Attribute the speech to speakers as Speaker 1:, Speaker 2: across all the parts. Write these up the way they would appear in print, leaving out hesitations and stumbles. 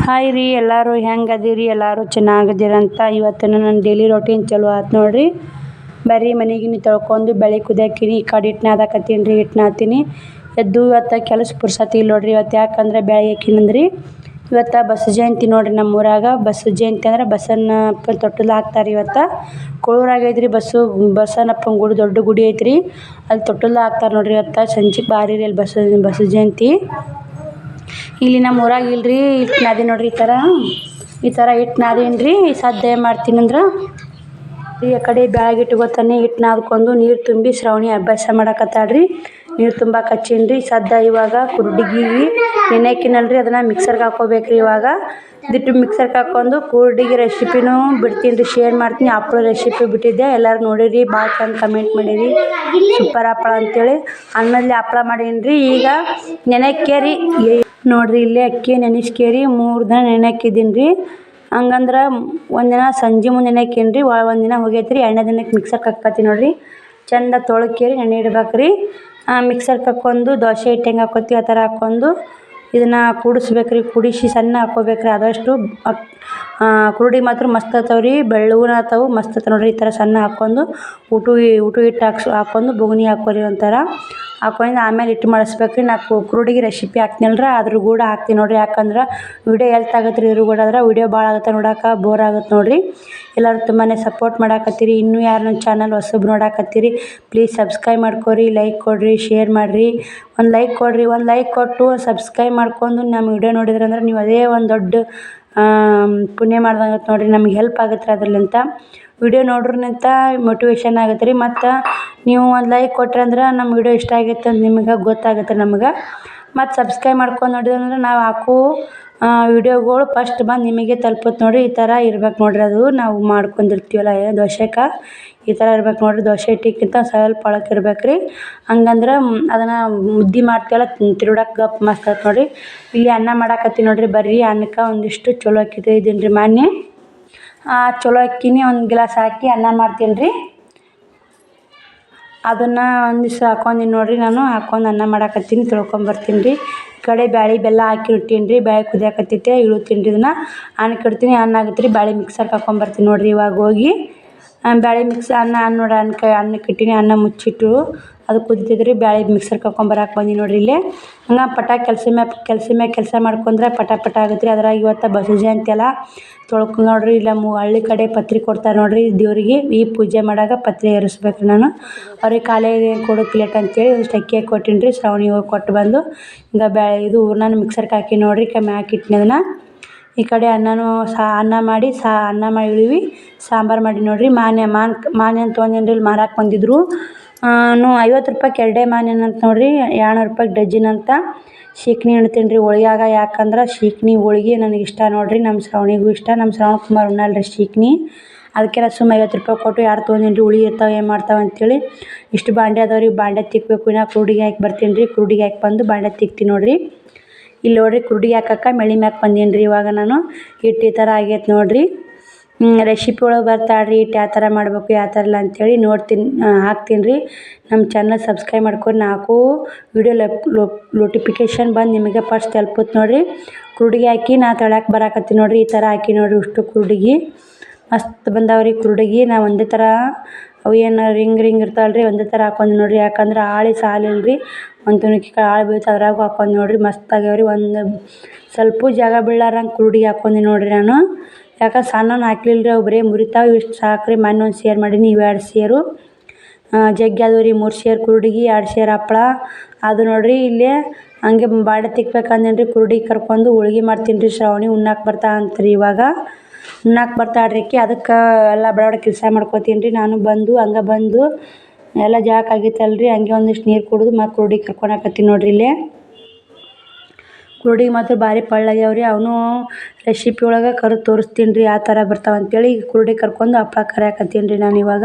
Speaker 1: Hi ರೀ ಎಲ್ಲರೂ ಹೆಂಗೆ ಅದೀರಿ ಎಲ್ಲರೂ ಚೆನ್ನಾಗಿದ್ದೀರಂತ ಇವತ್ತು ನನ್ನ ಡೈಲಿ ರೊಟೀನ್ ಚಲೋ ಆಯ್ತು ನೋಡ್ರಿ. ಬರೀ ಮನೆಗಿನಿ ತೊಳ್ಕೊಂಡು ಬೆಳೆ ಕುದಿಯಾಕಿನಿ ಈ ಕಡೆ ಹಿಟ್ಟು ನಾದಕತ್ತೀನಿ ರೀ. ಹಿಟ್ಟು ನಾದ್ತೀನಿ ಎದ್ದು ಇವತ್ತು ಕೆಲಸ ಪುರ್ಸತಿ ಇಲ್ಲ ನೋಡ್ರಿ. ಇವತ್ತು ಯಾಕಂದ್ರೆ ಬೆಳೆ ಹಾಕಿನಂದ್ರಿ ಇವತ್ತು ಬಸವ ಜಯಂತಿ ನೋಡ್ರಿ. ನಮ್ಮ ಊರಾಗ ಬಸವ ಜಯಂತಿ ಅಂದ್ರೆ ಬಸವನಪ್ಪ ತೊಟ್ಟಲು ಹಾಕ್ತಾರೆ. ಇವತ್ತು ಕೋಳೂರಾಗ ಐತ್ರಿ ಬಸವನಪ್ಪನ ಗುಡಿ ದೊಡ್ಡ ಗುಡಿ ಐತ್ರಿ, ಅಲ್ಲಿ ತೊಟ್ಟಲು ಹಾಕ್ತಾರೆ ನೋಡ್ರಿ. ಇವತ್ತು ಸಂಜೆಗೆ ಬಾರಿ ರೀ ಅಲ್ಲಿ ಬಸವ ಜಯಂತಿ. ಇಲ್ಲಿ ನಮ್ಮ ಊರಾಗ ಇಲ್ರಿ ಹಿಟ್ಟು ನಾದಿ ನೋಡ್ರಿ. ಈ ಥರ ಹಿಟ್ಟು ನಾದೀನಿ ರೀ. ಸದ್ಯ ಏನು ಮಾಡ್ತೀನಿ ಅಂದ್ರೆ ಈ ಕಡೆ ಬ್ಯಾಗ್ ಇಟ್ಕೊತಾನೆ ಹಿಟ್ಟು ನಾದ್ಕೊಂಡು ನೀರು ತುಂಬಿ ಶ್ರಾವಣಿ ಅಭ್ಯಾಸ ಮಾಡಕತ್ತಾಳ್ರಿ. ನೀರು ತುಂಬಕ್ಕೆ ಹಚ್ಚೀನಿ ರೀ. ಸದ್ಯ ಇವಾಗ ಕುರುಡಿಗೆ ನೆನೆಕಿನಲ್ರಿ ಅದನ್ನು ಮಿಕ್ಸರ್ಗೆ ಹಾಕ್ಕೋಬೇಕ್ರಿ. ಇವಾಗ ಇದಿಟ್ಟು ಮಿಕ್ಸರ್ಗೆ ಹಾಕ್ಕೊಂಡು ಕುರುಡಿಗೆ ರೆಸಿಪಿನೂ ಬಿಡ್ತೀನಿ ರೀ, ಶೇರ್ ಮಾಡ್ತೀನಿ. ಹಪ್ಪಳ ರೆಸಿಪಿ ಬಿಟ್ಟಿದ್ದೆ, ಎಲ್ಲರೂ ನೋಡಿರಿ, ಭಾಳ ಚಂದ ಕಮೆಂಟ್ ಮಾಡಿರಿ ಸೂಪರ್ ಹಪ್ಪಳ ಅಂತೇಳಿ. ಅನ್ನದಲ್ಲಿ ಹಪ್ಪಳ ಮಾಡೀನಿ ರೀ. ಈಗ ನೆನೆಕ್ಕೇರಿ ನೋಡ್ರಿ, ಇಲ್ಲೇ ಅಕ್ಕಿ ನೆನೆಸ್ಕೇರಿ 3 ದಿನ ನೆನೆಕ್ಕಿದ್ದೀನಿ ರೀ. ಹಂಗಂದ್ರೆ ಒಂದಿನ ಸಂಜೆ ಮುಂದೆ ನೆನೆಕ್ಕೀನಿ ರೀ, ಒಂದಿನ ಹೋಗೈತ್ರಿ. 2ನೇ ದಿನಕ್ಕೆ ಮಿಕ್ಸರ್ಗೆ ಹಾಕ್ಕೊತೀನಿ ನೋಡ್ರಿ. ಚಂದ ತೊಳ್ಕೇರಿ ನೆನೆ ಇಡ್ಬೇಕು ರೀ. ಮಿಕ್ಸರ್ಗೆ ಹಾಕ್ಕೊಂಡು ದೋಸೆ ಹಿಟ್ಟು ಹೆಂಗೆ ಹಾಕ್ಕೊತೀವಿ ಆ ಥರ ಹಾಕ್ಕೊಂಡು ಇದನ್ನು ಕೂಡಿಸ್ಬೇಕ್ರಿ. ಕೂಡಿಸಿ ಸಣ್ಣ ಹಾಕ್ಕೋಬೇಕ್ರಿ. ಆದಷ್ಟು ಕುರುಡಿ ಮಾತ್ರ ಮಸ್ತ್ ಆತಾವ್ರಿ, ಬೆಳ್ಳಗೂನ ಆತಾವು, ಮಸ್ತ್ ಆತಾವ ನೋಡ್ರಿ. ಈ ಥರ ಸಣ್ಣ ಹಾಕ್ಕೊಂಡು ಊಟ ಹಿಟ್ಟು ಹಾಕ್ಕೊಂಡು ಬುಗುನಿ ಹಾಕ್ಕೊರಿ ಒಂಥರ ಹಾಕ್ಕೊಂಡು ಆಮೇಲೆ ಹಿಟ್ಟು ಮಾಡಿಸ್ಬೇಕ್ರಿ. ನಾ ಕುರುಡಿಗೆ ರೆಸಿಪಿ ಹಾಕ್ತೀನಲ್ರ ಅದ್ರ ಕೂಡ ಹಾಕ್ತೀನಿ ನೋಡ್ರಿ. ಯಾಕಂದ್ರೆ ವಿಡಿಯೋ ಎಲ್ತ್ ಆಗತ್ತೆ ರೀ. ಇದ್ರ ಕೂಡ ಆದ್ರೆ ವಿಡಿಯೋ ಭಾಳ ಆಗುತ್ತೆ ನೋಡೋಕೆ, ಬೋರ್ ಆಗುತ್ತೆ ನೋಡ್ರಿ. ಎಲ್ಲರೂ ತುಂಬಾ ಸಪೋರ್ಟ್ ಮಾಡಾಕತ್ತೀರಿ. ಇನ್ನೂ ಯಾರು ನನ್ನ ಚಾನಲ್ ಹೊಸಬ್ರು ನೋಡಾಕತ್ತೀರಿ ಪ್ಲೀಸ್ ಸಬ್ಸ್ಕ್ರೈಬ್ ಮಾಡ್ಕೊರಿ, ಲೈಕ್ ಕೊಡಿರಿ, ಶೇರ್ ಮಾಡಿರಿ. ಒಂದು ಲೈಕ್ ಕೊಡಿರಿ. ಒಂದು ಲೈಕ್ ಕೊಟ್ಟು ಸಬ್ಸ್ಕ್ರೈಬ್ ಮಾಡ್ಕೊಂಡು ನಮ್ಮ ವಿಡಿಯೋ ನೋಡಿದ್ರಂದ್ರೆ ನೀವು ಅದೇ ಒಂದು ದೊಡ್ಡ ಪುಣ್ಯ ಮಾಡ್ದಂಗತ್ತೆ ನೋಡಿರಿ. ನಮಗೆ ಹೆಲ್ಪ್ ಆಗುತ್ತೆ ರೀ ಅದ್ರಲ್ಲಿಂತ. ವಿಡಿಯೋ ನೋಡ್ರಿನಿಂತ ಮೋಟಿವೇಶನ್ ಆಗುತ್ತೆ ರೀ. ಮತ್ತು ನೀವು ಒಂದು ಲೈಕ್ ಕೊಟ್ರಿ ಅಂದ್ರೆ ನಮ್ಮ ವಿಡಿಯೋ ಇಷ್ಟ ಆಗೈತೆ ಅಂತ ನಿಮಗೆ ಗೊತ್ತಾಗುತ್ತೆ ನಮ್ಗೆ. ಮತ್ತು ಸಬ್ಸ್ಕ್ರೈಬ್ ಮಾಡ್ಕೊಂಡು ನೋಡಿದ್ರಂದ್ರೆ ನಾವು ಹಾಕೋ ವಿಡಿಯೋಗಳು ಫಸ್ಟ್ ಬಂದು ನಿಮಗೆ ತಲುಪುತ್ತೆ ನೋಡಿರಿ. ಈ ಥರ ಇರ್ಬೇಕು ನೋಡಿರಿ. ಅದು ನಾವು ಮಾಡ್ಕೊಂಡಿರ್ತೀವಲ್ಲ ದೋಸೆಗೆ ಈ ಥರ ಇರ್ಬೇಕು ನೋಡಿರಿ. ದೋಸೆ ಹಿಟ್ಟಿಗಿಂತ ಸ್ವಲ್ಪ ಒಳಕ್ಕೆ ಇರ್ಬೇಕು ರೀ. ಹಂಗಂದ್ರೆ ಅದನ್ನು ಮುದ್ದೆ ಮಾಡ್ತೀವಲ್ಲ ತಿರುಡಕ್ಕೆ ಗಪ್ ಮಸ್ತ್ ಆಯ್ತು ನೋಡಿರಿ. ಇಲ್ಲಿ ಅನ್ನ ಮಾಡಾಕತ್ತೀನಿ ನೋಡಿರಿ. ಬರ್ರಿ ಅನ್ನಕ್ಕೆ ಒಂದಿಷ್ಟು ಚಲೋ ಅಕ್ಕಿ ತೆಗ್ದೀನಿ ರೀ. ಮೊನ್ನೆ ಚಲೋ ಅಕ್ಕಿನೇ ಒಂದು ಗ್ಲಾಸ್ ಹಾಕಿ ಅನ್ನ ಮಾಡ್ತೀನಿ ರೀ. ಅದನ್ನು ಒಂದಿವ್ಸ ಹಾಕ್ಕೊಂಡೀನಿ ನೋಡಿರಿ. ನಾನು ಹಾಕ್ಕೊಂಡು ಅನ್ನ ಮಾಡಾಕತ್ತೀನಿ, ತೊಳ್ಕೊಂಬರ್ತೀನಿ ರೀ. ಈ ಕಡೆ ಬ್ಯಾಳೆ ಬೆಲ್ಲ ಹಾಕಿ ಇಟ್ಟೀನಿ ರೀ. ಬ್ಯಾಳೆ ಕುದಿಯಾಕತ್ತೈತೆ, ಇಳುತ್ತೀನಿ ರೀ. ಇದನ್ನು ಅನ್ನಕ್ಕೆ ಇಡ್ತೀನಿ. ಅನ್ನ ಆಗುತ್ತೆ ರೀ. ಬ್ಯಾಳೆ ಮಿಕ್ಸರ್ಗೆ ಹಾಕ್ಕೊಂಬರ್ತೀನಿ ನೋಡಿರಿ ಇವಾಗ ಹೋಗಿ. ಬ್ಯಾಳೆ ಅನ್ನ ನೋಡಿ ಅನ್ನಕ್ಕೆ ಇಟ್ಟೀನಿ. ಅನ್ನ ಮುಚ್ಚಿಟ್ಟು ಅದು ಕುದಿತಿದ್ರಿ. ಬ್ಯಾಳೆ ಮಿಕ್ಸರ್ಗೆ ಹಾಕ್ಕೊಂಬರಕ್ಕೆ ಬಂದೀನಿ ನೋಡಿರಿ. ಇಲ್ಲೇ ಹಂಗೆ ಪಟ ಕೆಲಸ ಮಾಡ್ಕೊಂಡ್ರೆ ಪಟ ಆಗುತ್ತೆ ರೀ. ಅದ್ರಾಗ ಇವತ್ತು ಬಸವ ಜಯಂತಿ ಅಲ್ಲ ತೊಳ್ಕೊಂಡು ನೋಡಿರಿ. ಇಲ್ಲ ಹಳ್ಳಿ ಕಡೆ ಪತ್ರಿ ಕೊಡ್ತಾರೆ ನೋಡಿರಿ ದೇವ್ರಿಗೆ. ಈ ಪೂಜೆ ಮಾಡಾಗ ಪತ್ರಿ ಏರಿಸ್ಬೇಕು ರೀ. ನಾನು ಅವ್ರಿಗೆ ಕಾಲೇ ಕೊಡೋಕೆ ಲೇಟ್ ಅಂತೇಳಿ ಒಂದಿಷ್ಟು ಅಕ್ಕಿ ಹಾಕಿ ಕೊಟ್ಟೀನಿ ರೀ. ಶ್ರಾವಣಿ ಹೋಗಿ ಕೊಟ್ಟು ಬಂದು ಈಗ ಬ್ಯಾಳೆ ನಾನು ಮಿಕ್ಸರ್ಗೆ ಹಾಕಿ ನೋಡಿರಿ. ಮ್ಯಾಕ್ ಇಟ್ಟಿನಿ ಅದನ್ನು. ಈ ಕಡೆ ಅನ್ನ ಮಾಡಿ ಇಳಿವಿ ಸಾಂಬಾರು ಮಾಡಿ ನೋಡಿರಿ. ಮಾನ್ಯ ಅಂತ ತೊಗೊಂಡೇನಿ ರೀ. ಇಲ್ಲಿ ಮಾರಕ್ಕೆ ಬಂದಿದ್ರು. 50 ರೂಪಾಯಿಗೆ 2 ಮಾನ್ಯನ ಅಂತ ನೋಡಿರಿ. 200 ರೂಪಾಯಿಗೆ ಡಜನ್ ಅಂತ. ಶೀಕ್ಣಿ ಇಡ್ತೀನಿ ರೀ ಹೋಳಿಗ್ಯಾಗ. ಯಾಕಂದ್ರೆ ಶೀಕ್ಣಿ ಹೋಳಿಗೆ ನನಗೆ ಇಷ್ಟ ನೋಡಿರಿ. ನಮ್ಮ ಶ್ರಾವಣಿಗೂ ಇಷ್ಟ. ನಮ್ಮ ಶ್ರಾವಣ ಕುಮಾರ್ ಉಣ್ಣಲ್ಲ ರೀ ಶೀಕ್ಣಿ. ಅದಕ್ಕೆ ಸುಮ್ಮ 50 ರೂಪಾಯಿ ಕೊಟ್ಟು 2 ತೊಗೊಂಡೀನಿ ರೀ. ಹುಳಿ ಇರ್ತಾವೆ ಏನು ಮಾಡ್ತಾವೆ ಅಂತೇಳಿ. ಇಷ್ಟು ಬಾಂಡೆ ಅದಾವೆ ರೀ. ಬಾಂಡೆ ತಿಕ್ಕಬೇಕು. ಇನ್ನು ಕುರುಡಿಗೆ ಹಾಕಿ ಬರ್ತೀನಿ ರೀ. ಕುರುಡಿಗೆ ಹಾಕಿ ಬಂದು ಬಾಂಡೆ ತಿಕ್ತೀನಿ ನೋಡಿರಿ. ಇಲ್ಲಿ ನೋಡಿರಿ ಕುರುಡಿಗೆ ಹಾಕಕ್ಕೆ ಮೆಳಿ ಮ್ಯಾಕೆ ಬಂದೀನಿ ರೀ. ಇವಾಗ ನಾನು ಹಿಟ್ಟು ಈ ಥರ ಆಗೈತೆ ನೋಡಿರಿ. ರೆಸಿಪಿ ಒಳಗೆ ಬರ್ತಾಳ್ರಿ ಹಿಟ್ಟು ಯಾವ ಥರ ಮಾಡಬೇಕು ಯಾವ ಥರ ಇಲ್ಲ ಅಂತೇಳಿ ಹಾಕ್ತೀನಿ ರೀ. ನಮ್ಮ ಚಾನಲ್ ಸಬ್ಸ್ಕ್ರೈಬ್ ಮಾಡ್ಕೊಂಡು ನಾಲ್ಕು ವಿಡಿಯೋ ನೋಟಿಫಿಕೇಷನ್ ಬಂದು ನಿಮಗೆ ಫಸ್ಟ್ ತಲುಪುತ್ತೆ ನೋಡಿರಿ. ಕುರುಡಿಗೆ ಹಾಕಿ ನಾ ತೊಳ್ಯಾಕೆ ಬರಾಕತ್ತೀನಿ ನೋಡಿರಿ. ಈ ಥರ ಹಾಕಿ ನೋಡಿರಿ. ಅಷ್ಟು ಕುರುಡಿಗೆ ಮಸ್ತ್ ಬಂದಾವ್ರಿ ಕುರುಡಿಗೆ. ನಾ ಒಂದೇ ಥರ ಅವು ಏನು ರಿಂಗ್ ಇರ್ತಾವಲ್ರಿ ಒಂದೇ ಥರ ಹಾಕೊಂಡು ನೋಡಿರಿ. ಯಾಕಂದ್ರೆ ಆಳಿ ಸಾಲಿಲ್ಲ ರೀ. ಒಂದು ತುಣುಕಿ ಆಳು ಬೀಳ್ತು ಅದ್ರಾಗೂ ಹಾಕೊಂಡು ನೋಡಿರಿ. ಮಸ್ತ್ ಆಗ್ಯಾವ್ರಿ. ಒಂದು ಸ್ವಲ್ಪ ಜಾಗ ಬೀಳಾರಂಗೆ ಕುರುಡಿಗೆ ಹಾಕ್ಕೊಂಡು ನೋಡಿರಿ ನಾನು. ಯಾಕಂದ್ರೆ ಸಣ್ಣನ ಹಾಕ್ಲಿಲ್ಲ ರೀ. ಅವು ಬರೀ ಮುರಿತಾವೆ. ಇಷ್ಟು ಸಾಕು ರೀ. ಮೊನ್ನೆ ಒಂದು ಸೇರ್ ಮಾಡೀನಿ. ಇವು 2 ಸೇರು ಜಗ್ಗಿ ಅದು ರೀ. 3 ಸೇರು ಕುರುಡಿಗೆ 2 ಸೇರು ಹಪ್ಪಳ ಅದು ನೋಡಿರಿ. ಇಲ್ಲೇ ಹಂಗೆ ಬಾಂಡೆ ತಿಕ್ಬೇಕಂದೇನಿ ರೀ. ಕುರುಡಿಗೆ ಕರ್ಕೊಂಡು ಹೋಳ್ಗೆ ಮಾಡ್ತೀನಿ ರೀ. ಶ್ರಾವಣಿ ಉಣ್ಣಾಕೆ ಬರ್ತಾ ಅಂತ್ರಿ. ಇವಾಗ ಉಣ್ಣಾಕೆ ಬರ್ತಾಳ್ರಿ ಆಕಿ. ಅದಕ್ಕೆ ಎಲ್ಲ ಬಡ ಕೆಲಸ ಮಾಡ್ಕೊತೀನಿ ರೀ. ನಾನು ಹಂಗೆ ಬಂದು ಎಲ್ಲ ಜಾಕ್ ಆಗೈತಲ್ರಿ. ಹಂಗೆ ಒಂದಿಷ್ಟು ನೀರು ಕುಡಿದು ಮತ್ತು ಕುರುಡಿಗೆ ಕರ್ಕೊಳಕತ್ತೀನಿ ನೋಡಿರಿ. ಇಲ್ಲೇ ಕುರುಡಿಗೆ ಮಾತ್ರ ಭಾರಿ ಪಳ್ಳಾಗ್ಯಾವ್ರಿ. ಅವನು ರೆಸಿಪಿ ಒಳಗೆ ಕರು ತೋರಿಸ್ತೀನಿ ರೀ ಯಾವ ಥರ ಬರ್ತಾವೆ ಅಂತೇಳಿ. ಈಗ ಕುರುಡಿಗೆ ಕರ್ಕೊಂಡು ಹಪ್ಪಳ ಕರಿಯಾಕತ್ತೀನಿ ರೀ ನಾನು ಇವಾಗ.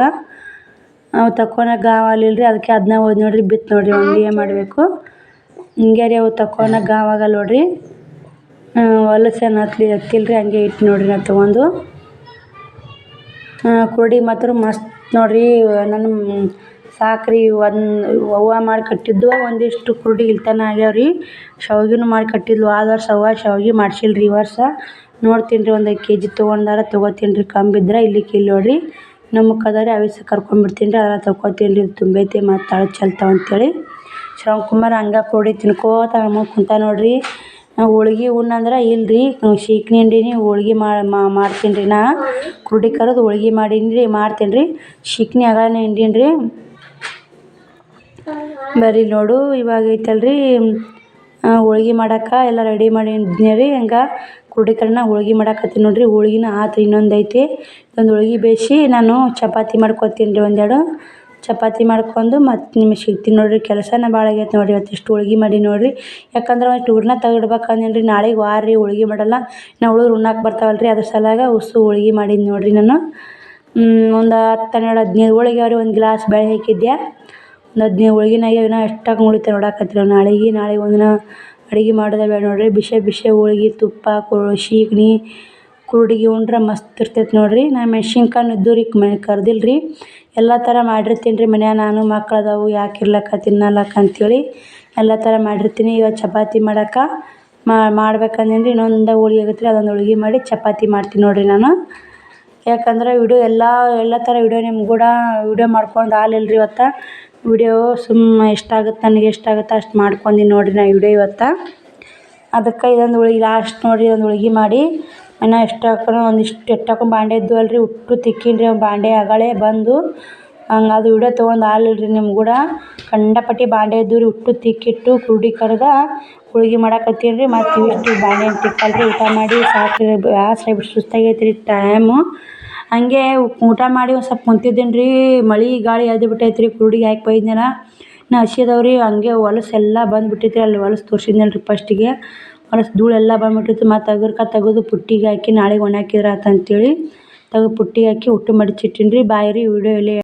Speaker 1: ಅವು ತಕ್ಕೊಳಕ್ಕೆ ಗಾವ್ ಆಗಲಿಲ್ಲ ರೀ. ಅದಕ್ಕೆ ಅದನ್ನ ಹೋದ್ ನೋಡಿರಿ ಬಿತ್ತು ನೋಡಿರಿ. ಒಂದು ಏನು ಮಾಡಬೇಕು ಹಿಂಗೆ ರೀ. ಅವು ತಕ್ಕೊಳಕ್ಕೆ ಗಾವ್ ಆಗಲ್ಲ ನೋಡಿರಿ. ಹೊಲಸೇನು ಹತ್ತಿಲ್ಲ ರೀ. ಹಂಗೆ ಇಟ್ಟು ನೋಡಿರಿ ನಾನು ತೊಗೊಂಡು. ಕುರುಡಿ ಮಾತ್ರ ಮಸ್ತ್ ನೋಡಿರಿ. ನನ್ನ ಸಾಕ್ರಿ ಅವ್ವ ಮಾಡಿ ಕಟ್ಟಿದ್ದು ಒಂದಿಷ್ಟು ಕುರುಡಿ ಇಲ್ತನ ಆಗ್ಯಾವ ರೀ. ಶಾವ್ಗೆನೂ ಮಾಡಿ ಕಟ್ಟಿದ್ಲು ಹೋದ ವರ್ಷ ಅವ್ವ, ಶಾವ್ಗೆ ಮಾಡ್ಸಿಲ್ಲ ರೀ ಈ ವರ್ಷ. ನೋಡ್ತೀನಿ ರೀ 1 kg ತೊಗೊಂಡಾರ ತೊಗೋತೀನಿ ರೀ, ಕಮ್ಮಿದ್ರೆ ಇಲ್ಲಿಕ್ಕೆ ಇಲ್ಲಿ ನೋಡಿರಿ ನಮ್ಮಕ್ಕೆ ಅದ ರೀ ಅವಿಸ ಕರ್ಕೊಂಡ್ಬಿಡ್ತೀನಿ ರೀ. ಅದೆಲ್ಲ ತೊಗೋತೀನಿ ರೀ, ತುಂಬೈತಿ ಮತ್ತು ತಳ ಚೆಲ್ತಾವ ಅಂತೇಳಿ. ಶ್ರವಣಕುಮಾರ್ ಹಂಗೆ ಕುರುಡಿ ತಿನ್ಕೋತ ಕುಂತ ನೋಡ್ರಿ. ಹೋಳ್ಗೆ ಉಣ್ಣಂದ್ರೆ ಇಲ್ಲ ರೀ, ಶೀಕಣಿ ಹಿಂಡೀನಿ ಹೋಳ್ಗೆ ಮಾಡ್ತೀನಿ ರೀ. ನಾ ಕುರುಡಿ ಕರೆದು ಹೋಳ್ಗೆ ಮಾಡೀನಿ ರೀ, ಮಾಡ್ತೀನಿ ರೀ. ಶೀಕಣಿ ಆಗಳೇ ಹಿಂಡೀನಿ ರೀ. ಬರ್ರಿ ನೋಡು ಇವಾಗ ಐತಲ್ರಿ ಹೋಳ್ಗೆ ಮಾಡಕ್ಕೆ ಎಲ್ಲ ರೆಡಿ ಮಾಡಿದ್ನಿ ರೀ. ಹಂಗೆ ಕುರುಡಿ ಕರೆನ ಹೋಳ್ಗೆ ಮಾಡಾಕತ್ತೀನಿ ನೋಡ್ರಿ. ಹೋಳ್ಗಿನ ಆತು, ಇನ್ನೊಂದು ಐತಿ. ಒಂದು ಹೋಳ್ಗೆ ಬೇಯಿಸಿ ನಾನು ಚಪಾತಿ ಮಾಡ್ಕೊತೀನಿ ರೀ. 1-2 ಚಪಾತಿ ಮಾಡ್ಕೊಂಡು ಮತ್ತು ನಿಮಗೆ ಸಿಗ್ತೀನಿ ನೋಡಿರಿ. ಕೆಲಸನ ಭಾಳ ಆಗೈತೆ ನೋಡಿರಿ. ಇವತ್ತು ಇಷ್ಟು ಹೋಳ್ಗೆ ಮಾಡಿ ನೋಡಿರಿ. ಯಾಕಂದ್ರೆ ಒಂದು ಹೂರಣ ತೆಗಿಡ್ಬೇಕು ಅಂದೀನಿ ರೀ. ನಾಳೆಗೆ ವಾರ ರೀ, ಹೋಳ್ಗೆ ಮಾಡಲ್ಲ. ನಾವು ಉಳಿದ್ರೆ ಉಣ್ಣಾಕೆ ಬರ್ತಾವಲ್ಲ ರೀ, ಅದ್ರ ಸಲಾಗ ಉಸು ಹೋಳ್ಗೆ ಮಾಡೀನಿ ನೋಡಿರಿ ನಾನು. ಒಂದು 10-12-15 ಹೋಳಿಗೆ ಅವ್ರಿ. 1 ಗ್ಲಾಸ್ ಬೇಳೆ ಹಾಕಿದ್ದೆ. ಒಂದು 15 ಹೋಳ್ಗೆನ ಆಗ್ಯಾವ. ಇನ್ನೂ ಎಷ್ಟಾಗಿ ಉಳಿತಾವೆ ನೋಡಾಕತ್ತೀರಿ. ನಾಳೆಗೆ ಒಂದಿನ ಅಡುಗೆ ಮಾಡೋದೇ ಬೇಡ ನೋಡಿರಿ. ಬಿಸಿ ಹೋಳ್ಗೆ, ತುಪ್ಪ, ಶೀಕಣಿ, ಕುರುಡಿಗೆ ಉಂಡ್ರೆ ಮಸ್ತ್ ಇರ್ತೈತೆ ನೋಡಿರಿ. ನಾ ಮೆಣ್ಸಿನ್ಕಾಯಿ ಇದ್ದು ರೀ ಕರ್ದಿಲ್ಲ ರೀ. ಎಲ್ಲ ಥರ ಮಾಡಿರ್ತೀನಿ ರೀ ಮನ್ಯಾಗ. ನಾನು ಮಕ್ಳು ಅದಾವು ಯಾಕೆ ಇರ್ಲಕ್ಕ ತಿನ್ನಲಕ್ಕ ಅಂಥೇಳಿ ಎಲ್ಲ ಥರ ಮಾಡಿರ್ತೀನಿ. ಇವತ್ತು ಚಪಾತಿ ಮಾಡಕ್ಕೆ ಮಾಡ್ಬೇಕಂದೀನಿ ರೀ. ಇನ್ನೊಂದು ಹೋಳ್ಗೆ ಆಗೈತೆ ರೀ, ಅದೊಂದು ಹೋಳ್ಗೆ ಮಾಡಿ ಚಪಾತಿ ಮಾಡ್ತೀನಿ ನೋಡಿರಿ ನಾನು. ಯಾಕಂದ್ರೆ ವಿಡಿಯೋ ಎಲ್ಲ ಥರ ವಿಡಿಯೋ ನಿಮ್ಮ ಕೂಡ ವಿಡಿಯೋ ಮಾಡ್ಕೊಂಡು ಆಲಿಲ್ಲ ರೀ ಇವತ್ತು. ವಿಡಿಯೋ ಎಷ್ಟಾಗುತ್ತೆ ನನಗೆ ಎಷ್ಟಾಗುತ್ತೆ ಅಷ್ಟು ಮಾಡ್ಕೊಂಡೀನಿ ನೋಡಿರಿ ನಾ ವಿಡಿಯೋ ಇವತ್ತು. ಅದಕ್ಕೆ ಇದೊಂದು ಹೋಳ್ಗೆ ಲಾಸ್ಟ್ ನೋಡಿರಿ. ಒಂದು ಹೋಳ್ಗೆ ಮಾಡಿ ಇನ್ನು ಎಷ್ಟು ಹಾಕೋಣ, ಒಂದಿಷ್ಟು ಹಾಕೊಂಡು ಬಾಂಡೆ ಇದ್ದು ಅಲ್ರಿ, ಉಟ್ಟು ತಿಕ್ಕೀನಿ ರೀ. ಬಾಂಡೆ ಆಗಳೇ ಬಂದು ಹಂಗೆ ಅದು ವಿಡಿಯೋ ತೊಗೊಂಡು ಆಲಿಲ್ಲ ರೀ ನಿಮ್ಮ ಕೂಡ. ಕಂಡಪಟ್ಟಿ ಬಾಂಡೆ ಇದ್ದು ರೀ, ಉಟ್ಟು ತಿಕ್ಕಿಟ್ಟು ಕುರುಡಿ ಕರೆದ ಹೋಳ್ಗೆ ಮಾಡಾಕತ್ತೀನಿ ರೀ. ಮತ್ತು ಇವಿಷ್ಟು ಬಾಂಡೆ ತಿಕ್ಕಲ್ಲ ರೀ. ಊಟ ಮಾಡಿ ಸಾಕು ಬ್ಯಾಸ್ರ ಸುಸ್ತಾಗೈತೆ ರೀ ಟೈಮು. ಹಂಗೆ ಊಟ ಮಾಡಿ ಒಂದು ಸ್ವಲ್ಪ ಕುಂತಿದ್ದೀನಿ ರೀ. ಮಳೆ ಗಾಳಿ ಎದ್ದು ಬಿಟ್ಟೈತೆ ರೀ. ಕುರುಡಿಗೆ ಹಾಕಿ ಬೈದ್ನಲ್ಲ ಇನ್ನು ಹಸಿ ಅದಾವೆ ರೀ. ಹಂಗೆ ಹೊಲಸು ಎಲ್ಲ ಬಂದುಬಿಟ್ಟೈತೆ ರೀ. ಅಲ್ಲಿ ಹೊಲಸು ತೋರಿಸಿದ್ನಲ್ಲ ರೀ ಫಸ್ಟಿಗೆ. ಹೊಲಸು ಧೂಳೆಲ್ಲ ಬಂದುಬಿಟ್ಟಿತ್ತು. ಮತ್ತು ತೆಗೆದು ಪುಟ್ಟಿಗೆ ಹಾಕಿ ನಾಳೆಗೆ ಒಣ ಹಾಕಿದ್ರೆ ಆತು ಅಂತೇಳಿ ತೆಗೆದು ಪುಟ್ಟಿಗೆ ಹಾಕಿ ಉಟ್ಟು ಮಡಚಿಟ್ಟೀನಿ ರೀ. ಬಾಯ್ ರೀ ವಿಡಿಯೋ ಇಲ್ಲಿ